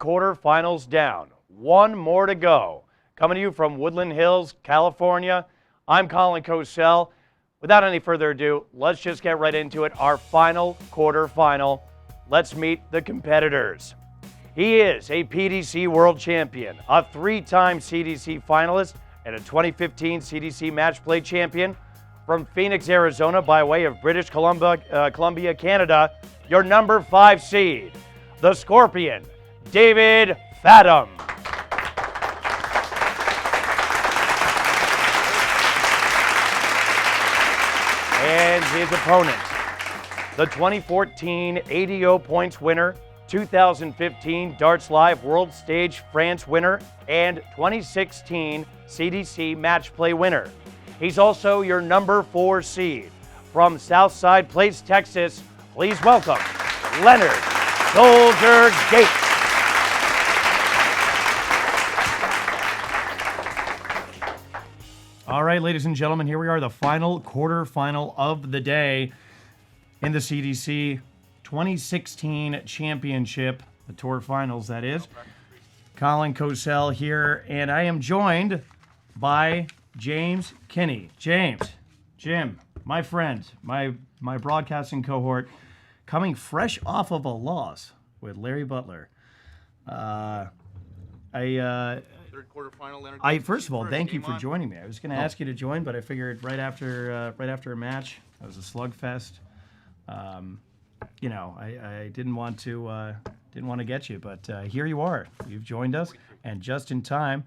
quarterfinals down. One more to go. Coming to you from Woodland Hills, California, I'm Colin Cosell. Without any further ado, let's just get right into it. Our final quarterfinal. Let's meet the competitors. He is a PDC World Champion, a three-time CDC finalist, and a 2015 CDC Match Play Champion. From Phoenix, Arizona, by way of British Columbia, Canada, your number 5 seed, the Scorpion, David Fatum. And his opponent, the 2014 ADO points winner, 2015 Darts Live World Stage France winner, and 2016 CDC Match Play winner. He's also your number 4 seed. From Southside Place, Texas, please welcome Leonard Soldier Gates. All right, ladies and gentlemen, here we are, the final quarterfinal of the day in the CDC 2016 Championship, the Tour Finals, that is. Colin Cosell here, and I am joined by James Kinney. Jim, my friend, my broadcasting cohort, coming fresh off of a loss with Larry Butler. Third quarterfinal, Leonard Gates. First of all, thank you for joining me. I was going to ask you to join, but I figured right after a match, it was a slugfest. I didn't want to get you, but here you are. You've joined us, and just in time,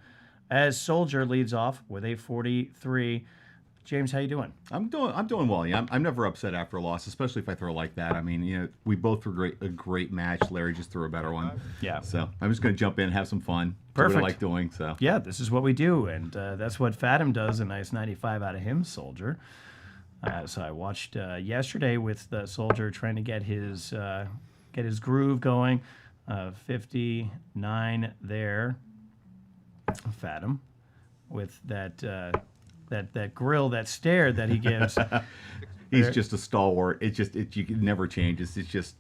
as Soldier leads off with a 43. James, how you doing? I'm doing well. Yeah, I'm never upset after a loss, especially if I throw like that. I mean, we both threw a great match. Larry just threw a better one. Yeah. So I'm just going to jump in and have some fun. Perfect. Do what I like doing. So yeah, this is what we do, and that's what Fatum does. A nice 95 out of him, Soldier. So I watched yesterday with Soldier trying to get his groove going. 59 there. Fatum with that grill, that stare that he gives. He's just a stalwart. It never changes. It's just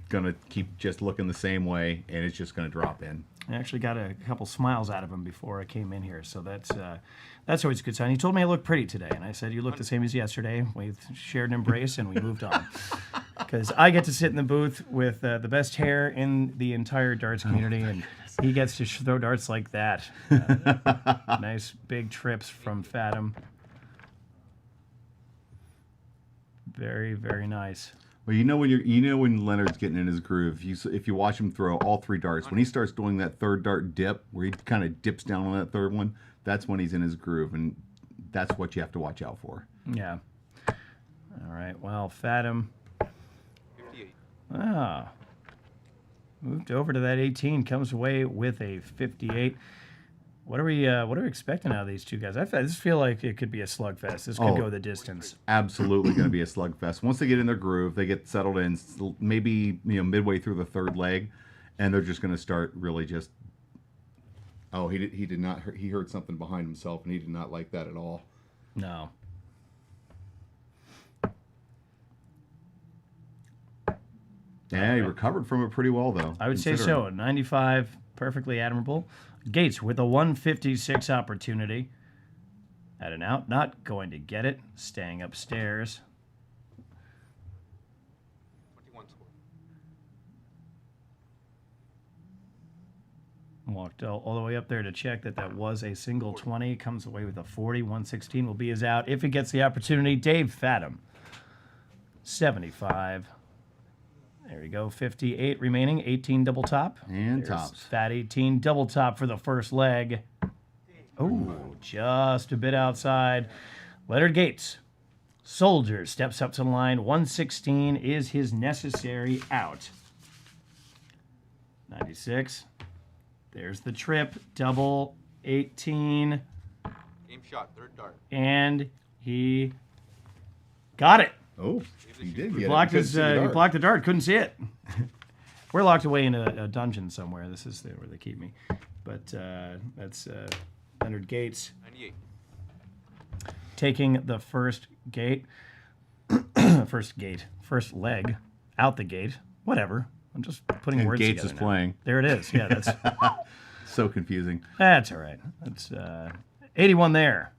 gonna keep just looking the same way, and it's just gonna drop in. I actually got a couple smiles out of him before I came in here, so that's always a good sign. He told me I look pretty today, and I said, you look the same as yesterday. We shared an embrace, and we moved on. Because I get to sit in the booth with the best hair in the entire darts community, and he gets to throw darts like that. Nice big trips from Fatum. Very, very nice. Well, when Leonard's getting in his groove, if you watch him throw all 3 darts, when he starts doing that third dart dip, where he kind of dips down on that third one, that's when he's in his groove, and that's what you have to watch out for. Yeah. All right. Well, Fatum. 58. Moved over to that 18, comes away with a 58. What are we expecting out of these two guys? I just feel like it could be a slugfest. This could go the distance. Absolutely going to be a slugfest. Once they get in their groove, they get settled in, maybe midway through the third leg, and they're just going to start really just. Oh, he did not. He heard something behind himself, and he did not like that at all. No. Yeah, he recovered from it pretty well, though. I would say so. 95, perfectly admirable. Gates with a 156 opportunity. At an out, not going to get it. Staying upstairs. 21 score. Walked all the way up there to check that was a single 20. Comes away with a 40. 116 will be his out if he gets the opportunity. Dave Fatum. 75. There we go. 58 remaining. 18 double top. And There's tops. Fat 18 double top for the first leg. Oh, just a bit outside. Leonard Gates. Soldier steps up to the line. 116 is his necessary out. 96. There's the trip. Double 18. Game shot, third dart. And he got it. Oh, he did. He blocked the dart. Couldn't see it. We're locked away in a dungeon somewhere. This is where they keep me. But that's Leonard Gates 98. taking the first gate. First leg out the gate. Whatever. I'm just putting And words Gates together is now. playing. There it is. Yeah, that's So confusing. that's all right. That's 81 there.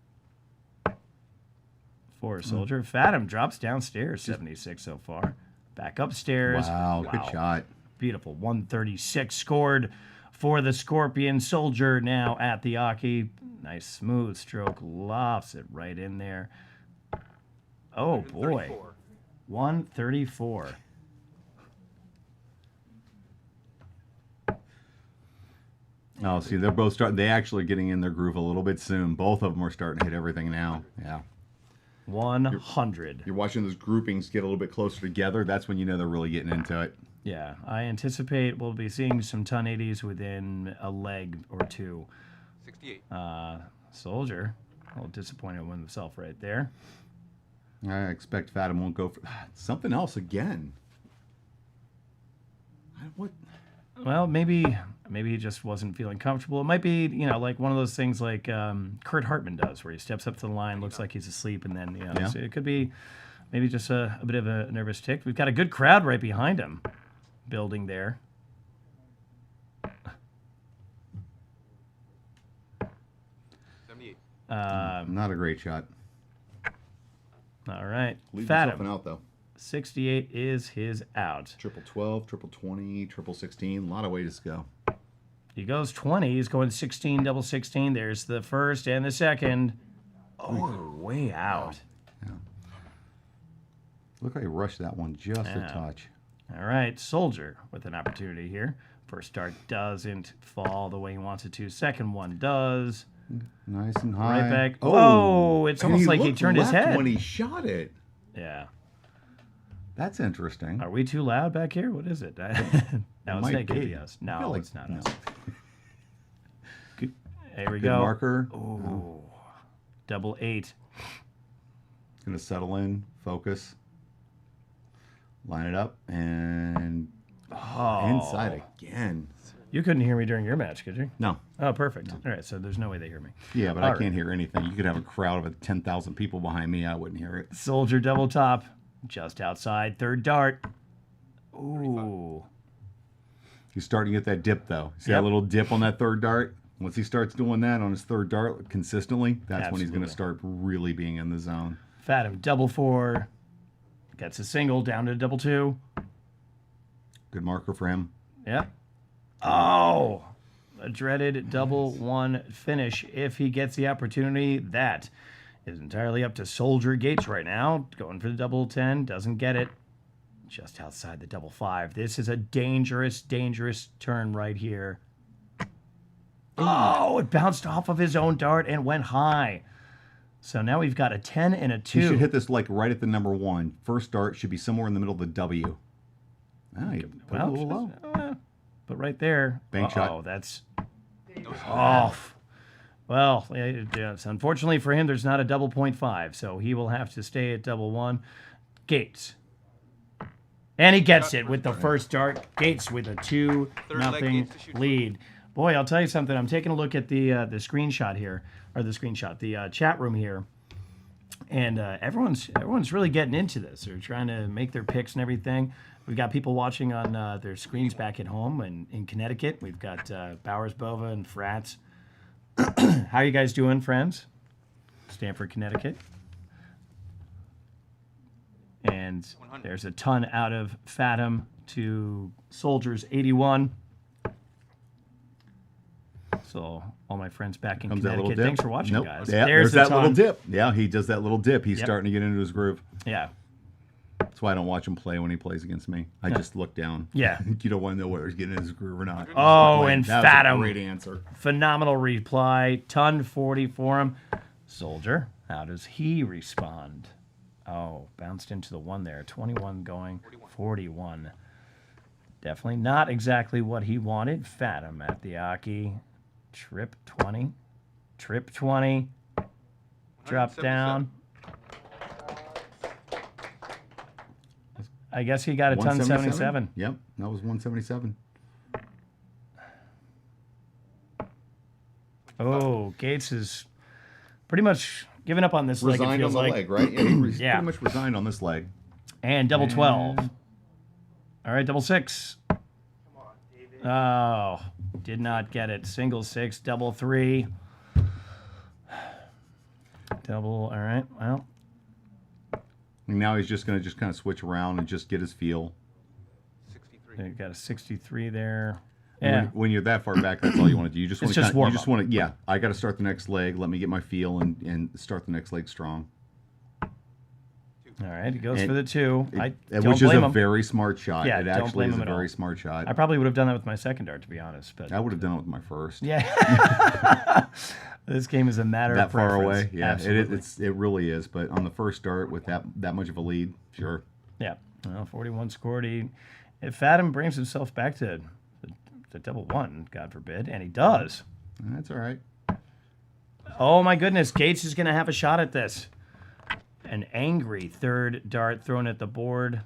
For Soldier. Fatum drops downstairs, 76 so far. Back upstairs. Wow, good shot. Beautiful. 136 scored for the Scorpion. Soldier now at the Aki. Nice smooth stroke. Lofts it right in there. Oh, boy. 134. 134. Oh, see, they're both starting. They actually are getting in their groove a little bit soon. Both of them are starting to hit everything now. Yeah. 100. You're watching those groupings get a little bit closer together. That's when you know they're really getting into it. Yeah, I anticipate we'll be seeing some ton 80s within a leg or two. 68. Soldier, a little disappointed with himself right there. I expect Fatum won't go for something else again. What? Well, maybe he just wasn't feeling comfortable. It might be, like one of those things like Kurt Hartman does, where he steps up to the line, looks like he's asleep, and then, Yeah. so it could be maybe just a bit of a nervous tick. We've got a good crowd right behind him, building there. 78. Not a great shot. All right, Leave himself an Fatum, out though. 68 is his out. Triple 12, triple 20, triple 16. A lot of ways to go. He goes 20. He's going 16, double 16. There's the first and the second. Oh, way out. Look like he rushed that one just Yeah. a touch. All right, Soldier with an opportunity here. First dart doesn't fall the way he wants it to. Second one does. Nice and high. Right back. Oh, it's and almost like he looked turned his left head. when he shot it. Yeah. That's interesting. Are we too loud back here? What is it? No, it's might not be. KBS. I No, feel like- it's not no. us. There we Good go. marker. Ooh. Double 8. Gonna settle in, focus, line it up, and Oh. inside again. You couldn't hear me during your match, could you? No. Oh, perfect. All right, so there's no way they hear me. Yeah, but All I right. can't hear anything. You could have a crowd of 10,000 people behind me. I wouldn't hear it. Soldier double top, just outside. Third dart. Ooh. He's starting to get that dip, though. See Yep. that little dip on that third dart? Once he starts doing that on his third dart consistently, that's when he's going to Absolutely. start really being in the zone. Fatum double 4. Gets a single down to double 2. Good marker for him. Yep. Oh, a dreaded double 1 finish if he gets the opportunity. That is entirely up to Soldier Gates right now. Going for the double 10, doesn't get it. Just outside the double 5. This is a dangerous, dangerous turn right here. Oh, it bounced off of his own dart and went high. So now we've got a 10 and a 2. You should hit this like right at the number 1. First dart should be somewhere in the middle of the W. Ah, you put it a little low. But right there. Bank shot. Oh, that's No shot. off. Well, yes, unfortunately for him, there's not a double 0.5, so he will have to stay at double 1. Gates. And he gets it with the first dart. Gates with a 2-0 Gates to shoot. lead. Boy, I'll tell you something. I'm taking a look at the screenshot here, or the chat room here, and everyone's really getting into this. They're trying to make their picks and everything. We've got people watching on their screens back at home and in Connecticut. We've got Bowers, Bova, and Frats. How are you guys doing, friends? Stamford, Connecticut. And 100. there's a ton out of Fatum to Soldiers 81. So all my friends back in Comes that little Connecticut, dip. thanks for watching, Nope. guys. Yeah, there's there's that the little ton. dip. Yeah, he does that little dip. He's Yep. starting to get into his groove. Yeah. That's why I don't watch him play when he plays against me. I just look down. Yeah. You don't want to know whether he's getting in his groove or not. Oh, and That was a Fatum. great answer. Phenomenal reply. Ton 40 for him. Soldier, how does he respond? Oh, bounced into the 1 there. 21 going 41. Definitely not exactly what he wanted. Fatum at the Aki. Trip 20. Trip 20. Drop 177. down. I guess he got a ton 77. Yep, that was 177. Oh, Gates is pretty much giving up on this leg. It Resigned on feels the like. leg, right? Yeah, he Yeah. pretty much resigned on this leg. And double 12. And- All right, double 6. Oh, did not get it. Single 6, double 3. Double, all right, well. And now he's just going to kind of switch around and just get his feel. 63. Got a 63 there. And Yeah. when you're that far back, that's all you want to do. You just want It's to just warm you just up. want to, yeah, I got to start the next leg. Let me get my feel and start the next leg strong. All right, he goes And for the 2. I don't Which is blame a him. very smart shot. Yeah, it don't actually blame is him a at all. very smart shot. I probably would have done that with my second dart, to be honest. But I would have done it with my first. yeah. This game is a matter That of far preference. away, yeah, Absolutely. it really is. But on the first dart with that much of a lead, sure. Yeah. Well, 41 scored. If Fatum brings himself back to the double 1, God forbid, and he does. That's all right. Oh my goodness, Gates is going to have a shot at this. An angry third dart thrown at the board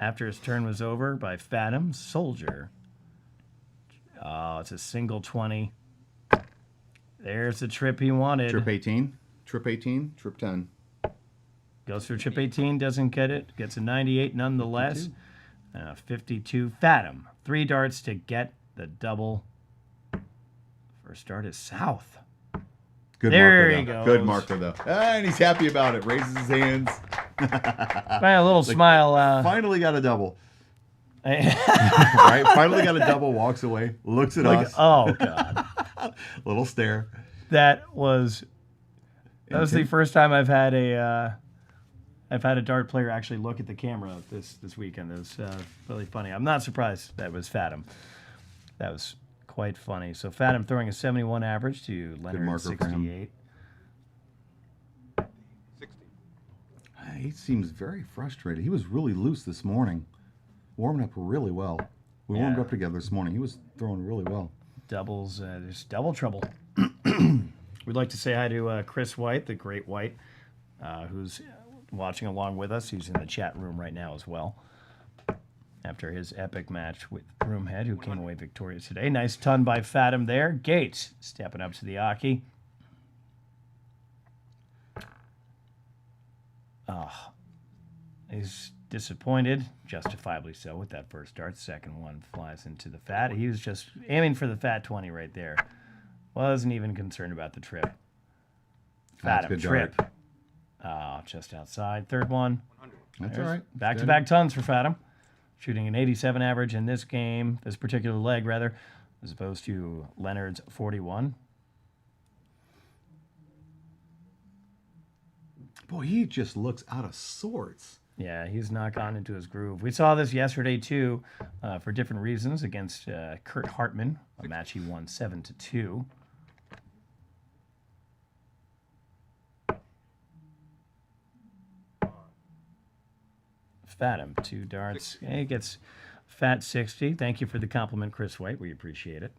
after his turn was over by Fatum. Soldier. Oh, it's a single 20. There's the trip he wanted. Trip 18, trip 18, trip 10. Goes for trip 18, doesn't get it. Gets a 98 nonetheless. 52. Fatum. 3 darts to get the double. First dart is south. Good There marker, he though. goes. Good marker, though. And he's happy about it. Raises his hands. By a little smile. Finally got a double. Look, Right? Finally got a double, walks away, looks at us. oh, God. Little stare. That was the first time I've had a dart player actually look at the camera this weekend. It was really funny. I'm not surprised that was Fatum. That was quite funny. So Fatum throwing a 71 average to Leonard marker for him. 68. 60. He seems very frustrated. He was really loose this morning, warming up really well. We warmed Yeah. up together this morning. He was throwing really well. Doubles, there's double trouble. We'd like to say hi to Chris White, the great White, who's watching along with us. He's in the chat room right now as well. After his epic match with Broomhead, who came away victorious today. Nice ton by Fatum there. Gates stepping up to the Aki. He's disappointed, justifiably so, with that first dart. Second one flies into the fat. He was just aiming for the fat 20 right there. Wasn't even concerned about the trip. That's Fatum, good trip. dart. Just outside. Third one. 100. That's all right. Back-to-back tons for Fatum. Shooting an 87 average in this game, this particular leg, rather, as opposed to Leonard's 41. Boy, he just looks out of sorts. Yeah, he's not gone into his groove. We saw this yesterday, too, for different reasons, against Kurt Hartman, a match he won 7-2. Fatum, 2 darts. He gets fat 60. Thank you for the compliment, Chris White. We appreciate it.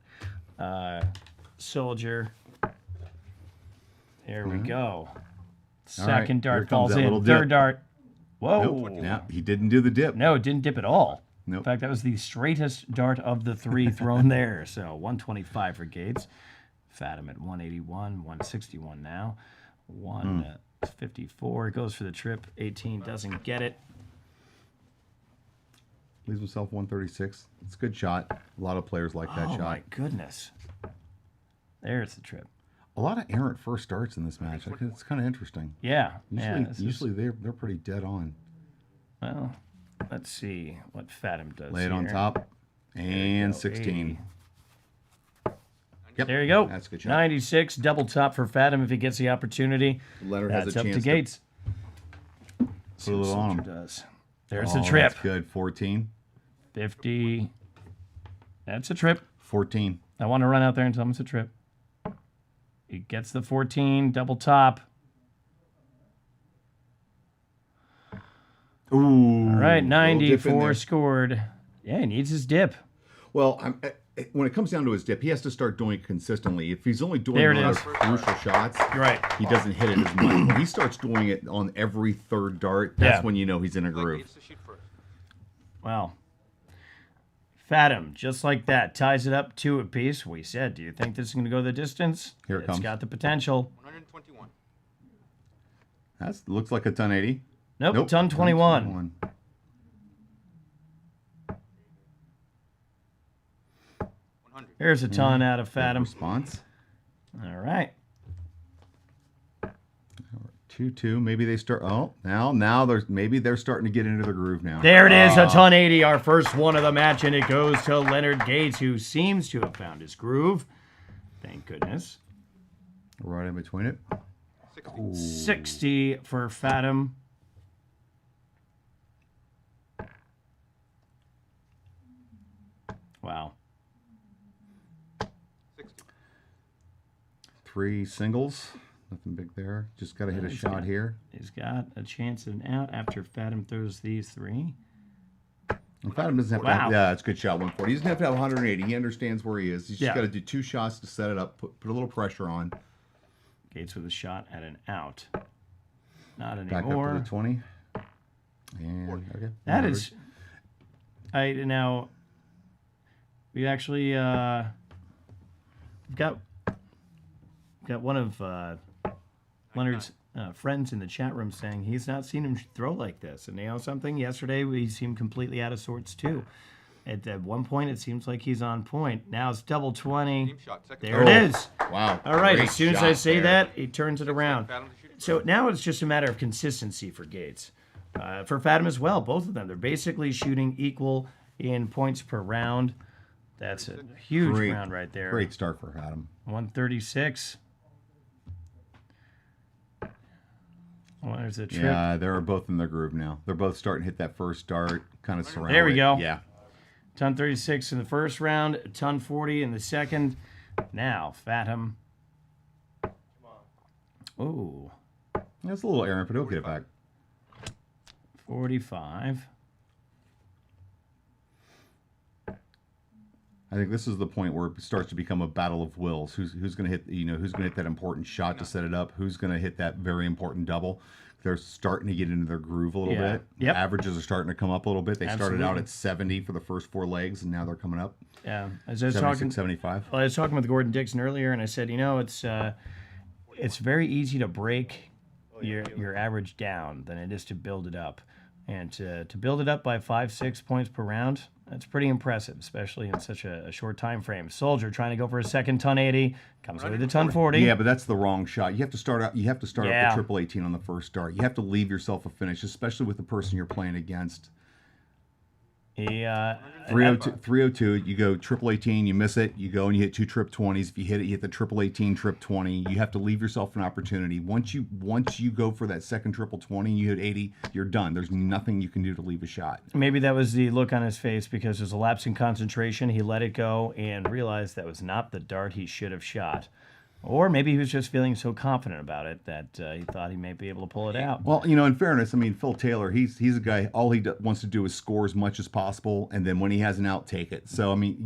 Soldier. There we go. Second Here dart comes falls that in. little dip. Third dart. Whoa. Nope. Yeah, he didn't do the dip. No, it didn't dip at all. Nope. In fact, that was the straightest dart of the 3 thrown there. So 125 for Gates. Fatum at 181, 161 now. 154 goes for the trip. 18 doesn't get it. Leaves himself 136. It's a good shot. A lot of players like that Oh shot. my goodness. There's the trip. A lot of errant first starts in this match. It's kind of interesting. Yeah. Usually they're pretty dead on. Well, let's see what Fatum does. Lay it on here. top. And go, 16. Yep. There you go. That's a good shot. 96, double top for Fatum if he gets the opportunity. Leonard has That's a up chance to Gates. Put a little on him. Does. There's Oh, a trip. That's good. 14. 50. That's a trip. 14. I want to run out there and tell him it's a trip. He gets the 14, double top. Ooh. All right, little dip in 94 there. scored. Yeah, he needs his dip. Well, when it comes down to his dip, he has to start doing it consistently. If he's only doing There it one of is. those crucial shots, You're right. he doesn't hit it as much. When he starts doing it on every third dart, that's Yeah. when you know he's in a Like he groove. gets to shoot first. Well, Fatum, just like that, ties it up 2 apiece. We said, do you think this is going to go the distance? Here it It's comes. got the potential. 121. That looks like a ton 80. Nope, ton 21. Here's a ton out of Good Fatum. response. All right. 2-2. Maybe they start. Oh, now they're starting to get into the groove now. There it is, a ton 80, our first one of the match, and it goes to Leonard Gates, who seems to have found his groove. Thank goodness. Right in between it. 60. 60 for Fatum. Wow. 60. 3 singles. Nothing big there. Just got to hit a shot here. He's got a chance of an out after Fatum throws these 3. And Fatum doesn't have to have, yeah, it's a good shot, 140. He doesn't have to have 180. He understands where he is. He's just got to do 2 shots to set it up, put a little pressure on. Gates with a shot at an out. Not Back anymore. up to the 20. And, okay. That is... Now, we actually... we've got one of Leonard's friends in the chat room saying he's not seen him throw like this. And you know something? Yesterday, he seemed completely out of sorts, too. At one point, it seems like he's on point. Now it's double 20. Team shot, second There it is. Wow. All right, Great as soon as I shot say there. that, he turns it around. Fatum to shoot it So now it's just a matter of consistency for Gates. For Fatum as well, both of them. They're basically shooting equal in points per round. That's a huge round right there. Great start for Fatum. 136. Oh, there's a trip. Yeah, they're both in their groove now. They're both starting to hit that first start, kind of surround. There we go. Yeah. Ton 36 in the first round, ton 40 in the second. Now, Fatum. Ooh. That's a little errant, but he'll get it back. 45. I think this is the point where it starts to become a battle of wills. Who's going to hit, who's going to hit that important shot to set it up? Who's going to hit that very important double? They're starting to get into their groove a little bit. Yep. Averages are starting to come up a little bit. They started out Absolutely. at 70 for the first 4 legs, and now they're coming up. Yeah. As I was 76, talking, 75. well, I was talking with Gordon Dixon earlier, and I said, it's very easy to break your average down than it is to build it up. And to build it up by 5-6 points per round, that's pretty impressive, especially in such a short time frame. Soldier trying to go for a second ton 80, comes away with a ton 40. Yeah, but that's the wrong shot. You have to start out. You have to start Yeah. up the triple 18 on the first start. You have to leave yourself a finish, especially with the person you're playing against. He, 302, you go triple 18, you miss it, you go and you hit 2 trip 20s. If you hit it, you hit the triple 18, trip 20. You have to leave yourself an opportunity. Once you go for that second triple 20, you hit 80, you're done. There's nothing you can do to leave a shot. Maybe that was the look on his face because there's a lapse in concentration. He let it go and realized that was not the dart he should have shot. Or maybe he was just feeling so confident about it that he thought he may be able to pull it out. Well, in fairness, I mean, Phil Taylor, he's a guy, all he wants to do is score as much as possible, and then when he has an out, take it. So, I mean,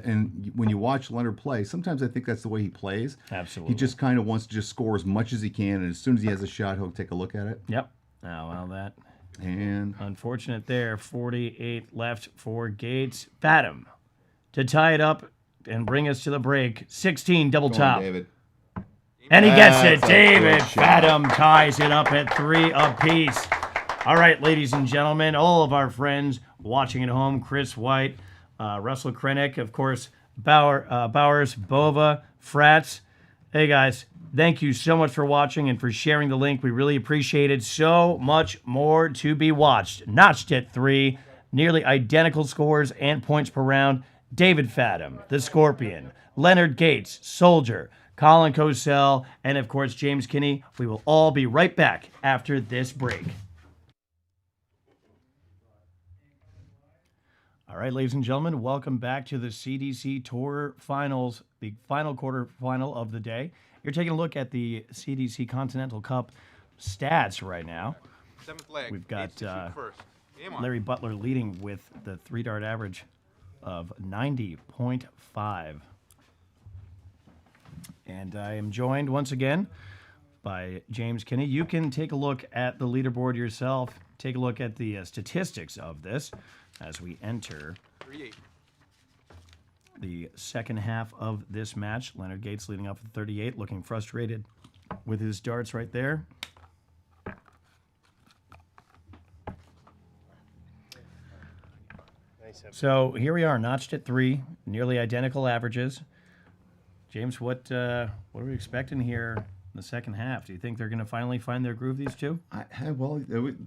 and when you watch Leonard play, sometimes I think that's the way he plays. Absolutely. He just kind of wants to just score as much as he can, and as soon as he has a shot, he'll take a look at it. Yep. Oh, well, that... And unfortunate there. 48 left for Gates. Fatum to tie it up and bring us to the break. 16 double top. David. And he gets it. That's a David good shot. Fatum ties it up at 3 apiece. All right, ladies and gentlemen, all of our friends watching at home, Chris White, Russell Krennick, of course, Bowers, Bova, Frats. Hey, guys, thank you so much for watching and for sharing the link. We really appreciate it. So much more to be watched. Notched at 3, nearly identical scores and points per round. David Fatum, the Scorpion, Leonard Gates, Soldier, Colin Cosell, and of course, James Kinney. We will all be right back after this break. All right, ladies and gentlemen, welcome back to the CDC Tour Finals, the final quarterfinal of the day. You're taking a look at the CDC Continental Cup stats right now. 7th leg. We've got Gates to shoot first. Game on. Larry Butler leading with the 3-dart average of 90.5. And I am joined once again by James Kinney. You can take a look at the leaderboard yourself. Take a look at the statistics of this as we enter 38. the second half of this match. Leonard Gates leading off with 38, looking frustrated with his darts right there. So here we are, notched at 3, nearly identical averages. James, what are we expecting here in the second half? Do you think they're going to finally find their groove, these two? Well,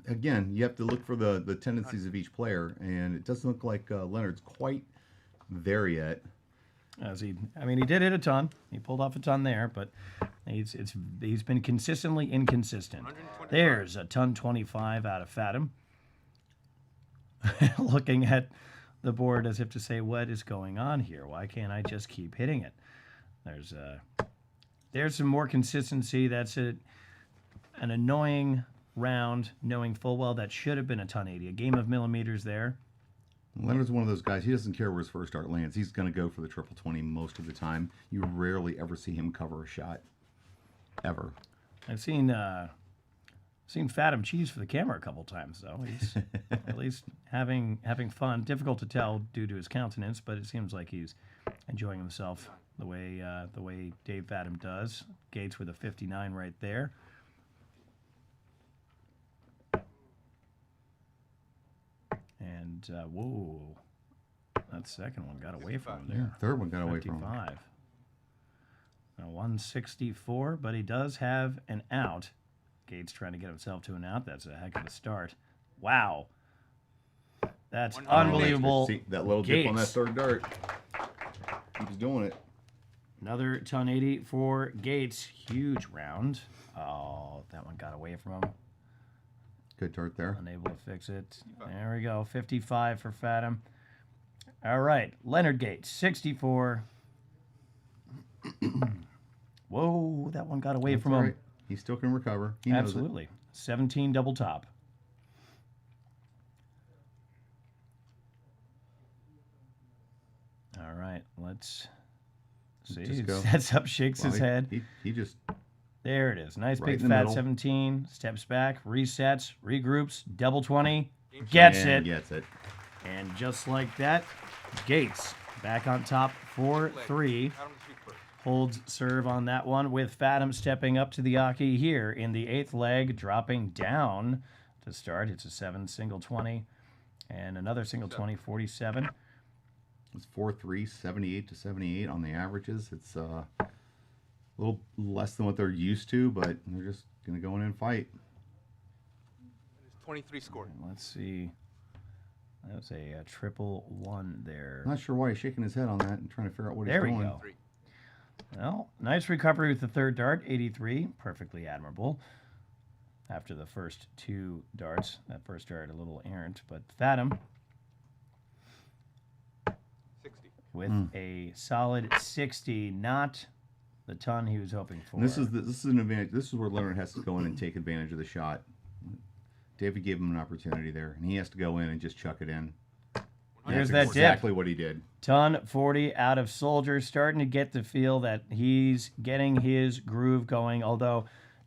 again, you have to look for the tendencies of each player, and it doesn't look like Leonard's quite there yet. He did hit a ton. He pulled off a ton there, but he's been consistently inconsistent. There's a ton 25 out of Fatum. Looking at the board as if to say, what is going on here? Why can't I just keep hitting it? There's some more consistency. That's an annoying round, knowing full well that should have been a ton 80. A game of millimeters there. Leonard's one of those guys. He doesn't care where his first dart lands. He's going to go for the triple 20 most of the time. You rarely ever see him cover a shot, ever. I've seen Fatum cheese for the camera a couple times, though. He's at least having fun. Difficult to tell due to his countenance, but it seems like he's enjoying himself the way Dave Fatum does. Gates with a 59 right there. And whoa, that second one got away from him there. Yeah, third one got away from him. 55. Now 164, but he does have an out. Gates trying to get himself to an out. That's a heck of a start. Wow. That's unbelievable. See that little dip on that third dart. Keeps doing it. Another ton 80 for Gates. Huge round. Oh, that one got away from him. Good dart there. Unable to fix it. There we go. 55 for Fatum. All right. Leonard Gates, 64. Whoa, that one got away from him. Right. He still can recover. He knows Absolutely. 17 double top. All right, let's see. He sets up, shakes his head. He just... There it is. Nice Right big in the fat middle. 17. Steps back, resets, regroups, double 20. Gets it. Gets it. And just like that, Gates back on top 4-3. Holds serve on that one with Fatum stepping up to the Aki here in the 8th leg, dropping down to start. It's a 7 single 20 and another single 20, 47. It's 4-3, 78 to 78 on the averages. It's a little less than what they're used to, but they're just going to go in and fight. 23 scored. Let's see. That was a triple 1 there. Not sure why he's shaking his head on that and trying to figure out what There he's we doing. go. Well, nice recovery with the third dart, 83. Perfectly admirable. After the first 2 darts. That first dart a little errant, but Fatum 60. with a solid 60, not the ton he was hoping for. And this is an advantage. This is where Leonard has to go in and take advantage of the shot. David gave him an opportunity there, and he has to go in and just chuck it in. There's That's that dip. exactly what he did. Ton 40 out of Soldier, starting to get the feel that he's getting his groove going, although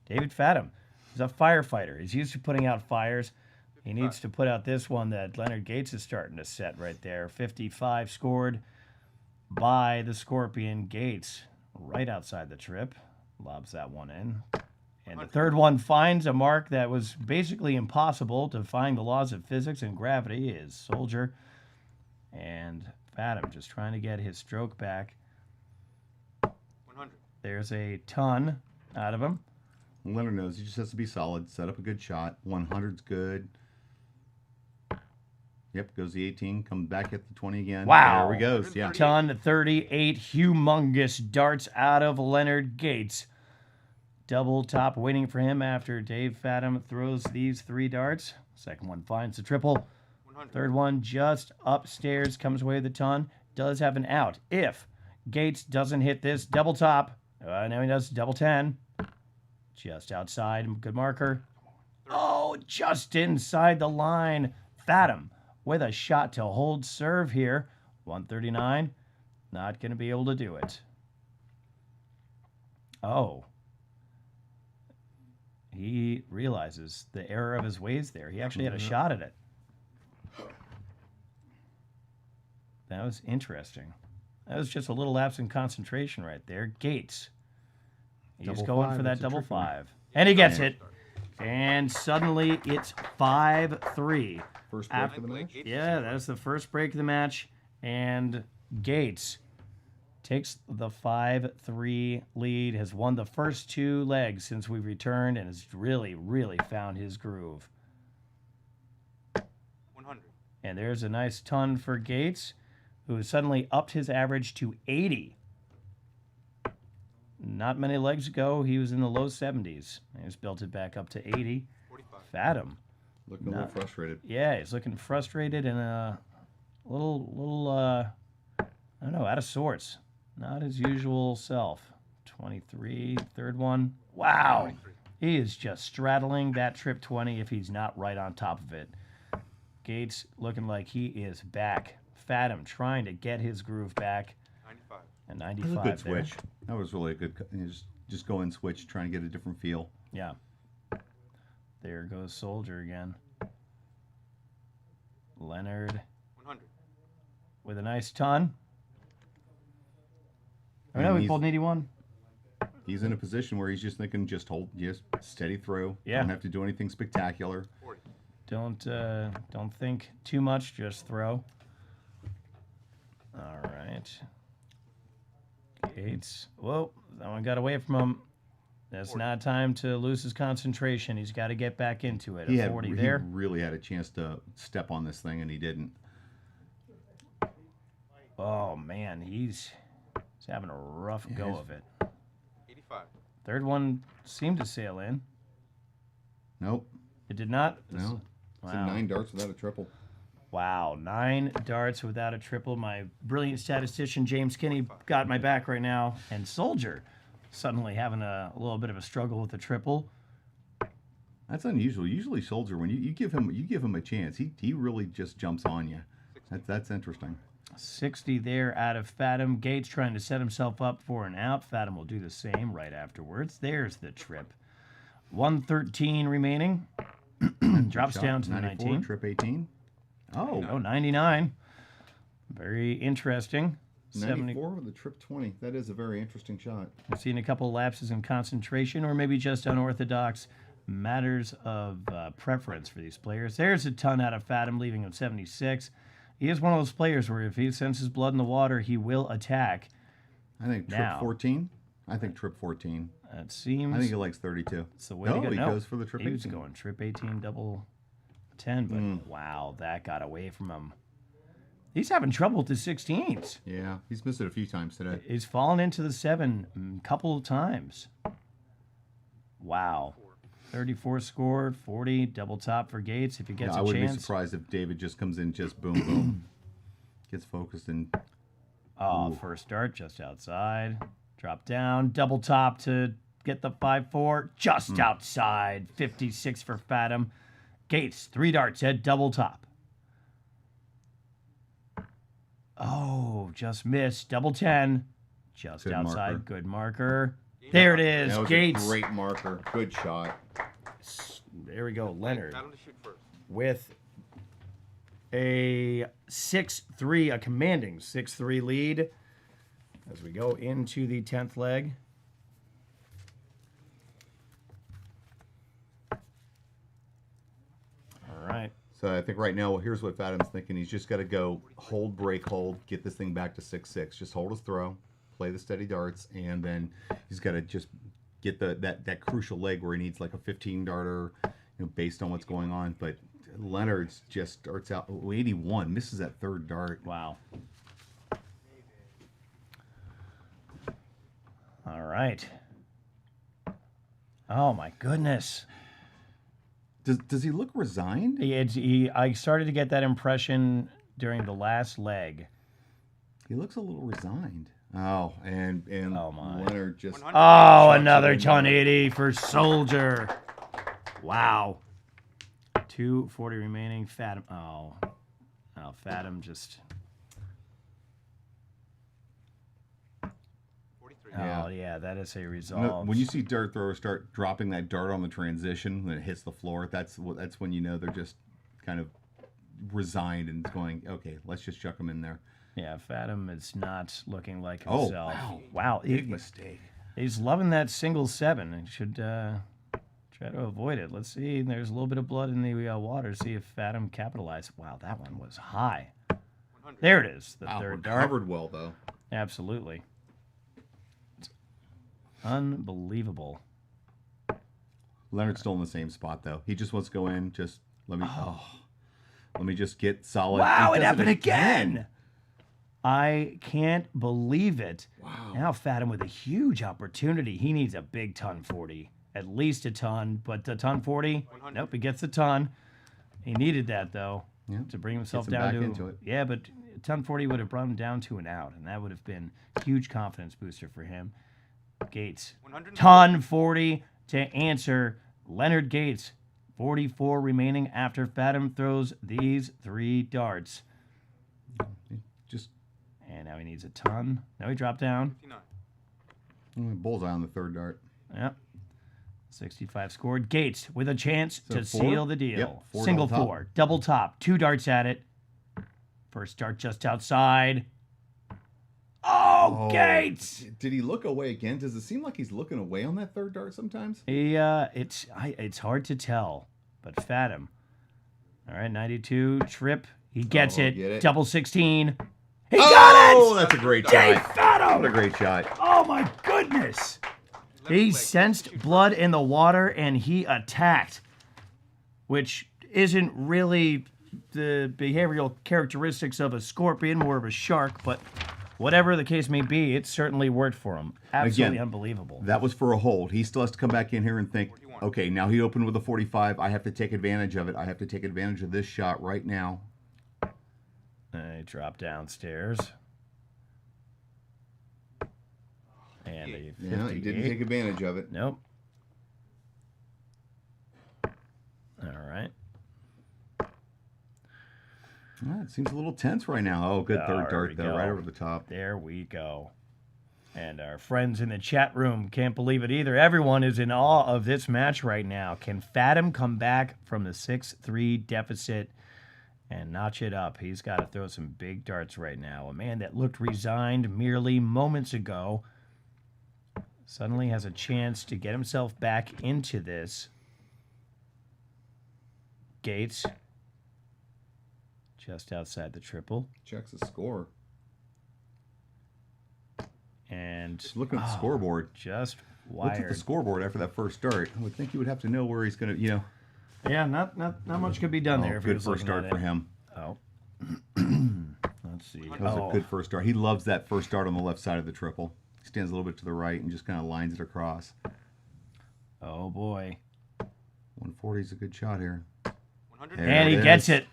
David Fatum is a firefighter. He's used to putting out fires. He needs to put out this one that Leonard Gates is starting to set right there. 55 scored by the Scorpion. Gates right outside the trip. Lobs that one in. And the third one finds a mark that was basically impossible, defying the laws of physics and gravity, is Soldier. And Fatum just trying to get his stroke back. 100. There's a ton out of him. Leonard knows he just has to be solid, set up a good shot. 100's good. Yep, goes the 18, comes back at the 20 again. Wow. There he goes, yeah. Ton 38 humongous darts out of Leonard Gates. Double top waiting for him after Dave Fatum throws these 3 darts. Second one finds the triple. 100. Third one just upstairs, comes away with a ton. Does have an out. If Gates doesn't hit this double top, now he does double 10. Just outside, good marker. Oh, just inside the line. Fatum with a shot to hold serve here. 139, not going to be able to do it. Oh. He realizes the error of his ways there. He actually had a shot at it. That was interesting. That was just a little lapse in concentration right there. Gates. He's Double going five, for that that's a double tricky one. 5. And he gets it. And suddenly it's 5-3. First break of the match. Yeah, that's the first break of the match. And Gates takes the 5-3 lead, has won the first 2 legs since we returned, and has really, really found his groove. 100. And there's a nice ton for Gates, who has suddenly upped his average to 80. Not many legs ago, he was in the low 70s. He's built it back up to 80. 45. Fatum. Looking a little frustrated. Yeah, he's looking frustrated and a little I don't know, out of sorts. Not his usual self. 23, third one. Wow. 23. He is just straddling that trip 20 if he's not right on top of it. Gates looking like he is back. Fatum trying to get his groove back. 95. And That was 95 a good there. switch. That was really a good. Just go and switch, trying to get a different feel. Yeah. There goes Soldier again. Leonard 100. with a nice ton. Oh And no, we he's- pulled an 81. He's in a position where he's just thinking, just steady through. Yeah. Don't have to do anything spectacular. 40. Don't think too much, just throw. All right. Gates. Whoa, that one got away from him. That's not time to lose his concentration. He's got to get back into it. He A had 40 he there. really had a chance to step on this thing, and he didn't. Oh man, he's having a rough go of it. 85. Third one seemed to sail in. Nope. It did not. No. It's Wow. 9 darts without a triple. Wow, 9 darts without a triple. My brilliant statistician James Kinney got my back right now. And Soldier suddenly having a little bit of a struggle with the triple. That's unusual. Usually, Soldier, when you give him a chance, he really just jumps on you. That's interesting. 60 there out of Fatum. Gates trying to set himself up for an out. Fatum will do the same right afterwards. There's the trip. 113 remaining. Drops down to the 94, 19. trip 18. Oh, Oh, 99. Very interesting. 94 with a trip 20. That is a very interesting shot. We've seen a couple lapses in concentration or maybe just unorthodox matters of preference for these players. There's a ton out of Fatum, leaving him 76. He is one of those players where if he senses blood in the water, he will attack. I think trip Now. 14. I think trip 14. It seems I think he likes 32. it's the way to go. he No, goes for the trip he was 18. going trip 18, double 10, but wow, that got away from him. He's having trouble with the 16s. Yeah, he's missed it a few times today. He's fallen into the 7 a couple of times. Wow. 34 scored, 40, double top for Gates if he gets I a wouldn't be chance. surprised if David just comes in, just boom, boom, gets focused and Oh, first start just outside. Drop down, double top to get the 5-4, just outside. 56 for Fatum. Gates, 3 darts, head double top. Oh, just missed. Double 10. Just Good outside. marker. Good marker. There it is. that was Gates. a great marker. Good shot. There we go. Leonard Fatum to shoot first. with a 6-3, a commanding 6-3 lead as we go into the 10th leg. All right. So I think right now, here's what Fatum's thinking. He's just got to go hold, break, hold, get this thing back to 6-6. Just hold his throw, play the steady darts, and then he's got to just get that crucial leg where he needs like a 15 darter, based on what's going on. But Leonard's just starts out 81, misses that third dart. Wow. All right. Oh my goodness. Does he look resigned? I started to get that impression during the last leg. He looks a little resigned. Oh, and Oh, my. Leonard just 100. Oh, Shots another in the ton mouth. 80 for Soldier. Wow. 240 remaining. Fatum. Oh, Fatum just. 43. Yeah. Oh, yeah, that is a resolve. when you see dart throwers start dropping that dart on the transition when it hits the floor, that's when you know they're just kind of resigned and going, okay, let's just chuck them in there. Yeah, Fatum is not looking like Oh, himself. wow. Wow. Big mistake. He's loving that single 7 and should try to avoid it. Let's see. There's a little bit of blood in the water. See if Fatum capitalized. Wow, that one was high. 100. There it is. The Wow, third dart. recovered well though. Absolutely. Unbelievable. Leonard's still in the same spot though. He just wants to go in. Just let me just get solid. Wow, He it does happened again. I can't believe it. Wow. Now Fatum with a huge opportunity. He needs a big ton 40. At least a ton, but a ton 40? 100. Nope, he gets the ton. He needed that, though, Yeah. to bring himself Gets him down back to... into it. Yeah, but a ton 40 would have brought him down to an out, and that would have been a huge confidence booster for him. Gates. 100. Ton 40 to answer. Leonard Gates. 44 remaining after Fatum throws these 3 darts. Just And now he needs a ton. Now he dropped down. 59. bullseye on the third dart. Yep. 65 scored. Gates with a chance So to 4? seal the deal. Yep, 4 Single double top. 4. Double top. 2 darts at it. First dart just outside. Oh, Gates! Did he look away again? Does it seem like he's looking away on that third dart sometimes? It's hard to tell, but Fatum. All right, 92 trip. He gets Get it. it. Double 16. He got it! Oh, that's a great Dave shot. Fatum! What a great shot. Oh my goodness! He sensed blood in the water and he attacked, which isn't really the behavioral characteristics of a scorpion, more of a shark, but whatever the case may be, it certainly worked for him. Absolutely Again, unbelievable. That was for a hold. He still has to come back in here and think, 41. okay, now he opened with a 45. I have to take advantage of it. I have to take advantage of this shot right now. He dropped downstairs. And a 58. Yeah, he didn't take advantage of it. Nope. All right. It seems a little tense right now. Oh, good third There we dart, though, go. right over the top. There we go. And our friends in the chat room can't believe it either. Everyone is in awe of this match right now. Can Fatum come back from the 6-3 deficit and notch it up? He's got to throw some big darts right now. A man that looked resigned merely moments ago suddenly has a chance to get himself back into this. Gates. Just outside the triple. Checks the score. And Just looking at the scoreboard. just Looked at the wired. scoreboard after that first dart. I would think he would have to know where he's going to, Yeah, not much could be done there. If he good was first looking dart at for it. him. Oh. Let's see. That was a good first dart. He loves that first dart on the left side of the triple. He stands a little bit to the right and just kind of lines it across. Oh, boy. 140 is a good shot here. 100. There And he it gets is. it.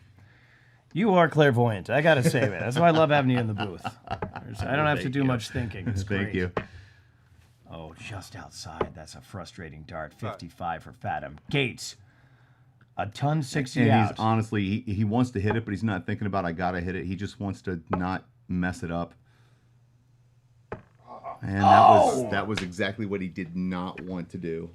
You are clairvoyant. I got to say that. That's why I love having you in the booth. I don't have to Thank do you. much thinking. It's Thank great. you. Oh, just outside. That's a frustrating dart. 55 for Fatum. Gates. A ton 60 And out. he's honestly, he wants to hit it, but he's not thinking about, I got to hit it. He just wants to not mess it up. And that was exactly what he did not want to do.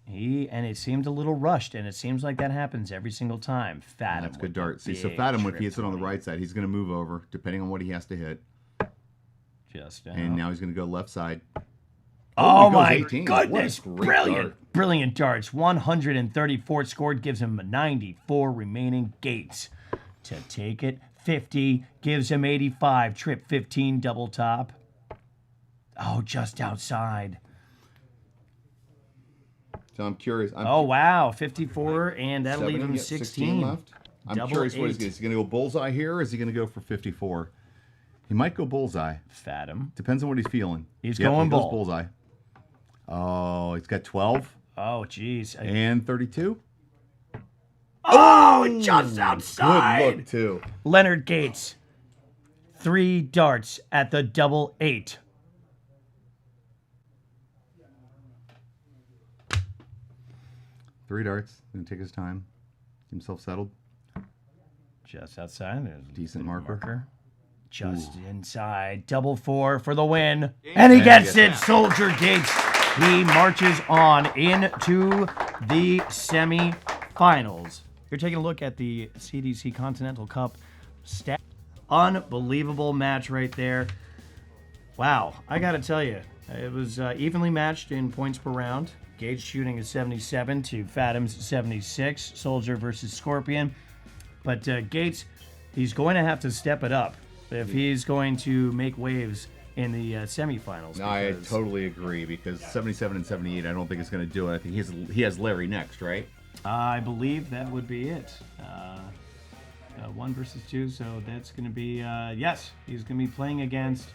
And it seemed a little rushed, and it seems like that happens every single time. Fatum. That's with good the dart. See, so big Fatum, if trip he hits it on the 20. right side, he's going to move over, depending on what he has to hit. Just And now he's going to go left side. Oh, he goes my 18. What a goodness. great Brilliant. dart. Brilliant darts. 134 scored, gives him 94 remaining. Gates to take it. 50 gives him 85. Trip 15 double top. Oh, just outside. So I'm curious. Oh, wow. 54, and that'll leave him 16 16. left. I'm Double curious what he's eight. going to. Is he going to go bullseye here, or is he going to go for 54? He might go bullseye. Fatum. Depends on what he's feeling. He's Yep, going he goes bull. bullseye. Oh, he's got 12 Oh, jeez. and 32. Oh, just outside. Good look, too. Leonard Gates. 3 darts at the double 8. Three darts. Going to take his time. Get himself settled. Just outside. There's a Decent good marker. Just inside. Double 4 for the win. Game And he and gets he it. gets Soldier Gates. He marches on into the semifinals. You're taking a look at the CDC Continental Cup stat. Unbelievable match right there. Wow. I got to tell you, it was evenly matched in points per round. Gates shooting a 77 to Fatum's 76. Soldier versus Scorpion. But Gates, he's going to have to step it up if he's going to make waves in the semifinals. No, I because- totally agree because 77 and 78, I don't think it's going to do it. I think he has Larry next, right? I believe that would be it. 1 versus 2, so that's going to be, yes, he's going to be playing against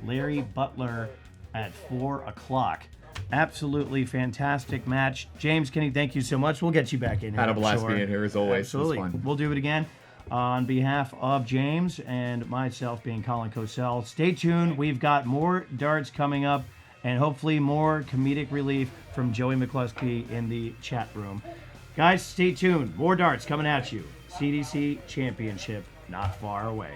Larry Butler at 4 o'clock. Absolutely fantastic match. James, Kenny, thank you so much. We'll get you back in here. Had a I'm blast sure. being here as always. Absolutely. It was fun. We'll do it again. On behalf of James and myself being Colin Cosell, stay tuned. We've got more darts coming up and hopefully more comedic relief from Joey McCluskey in the chat room. Guys, stay tuned. More darts coming at you. CDC Championship not far away.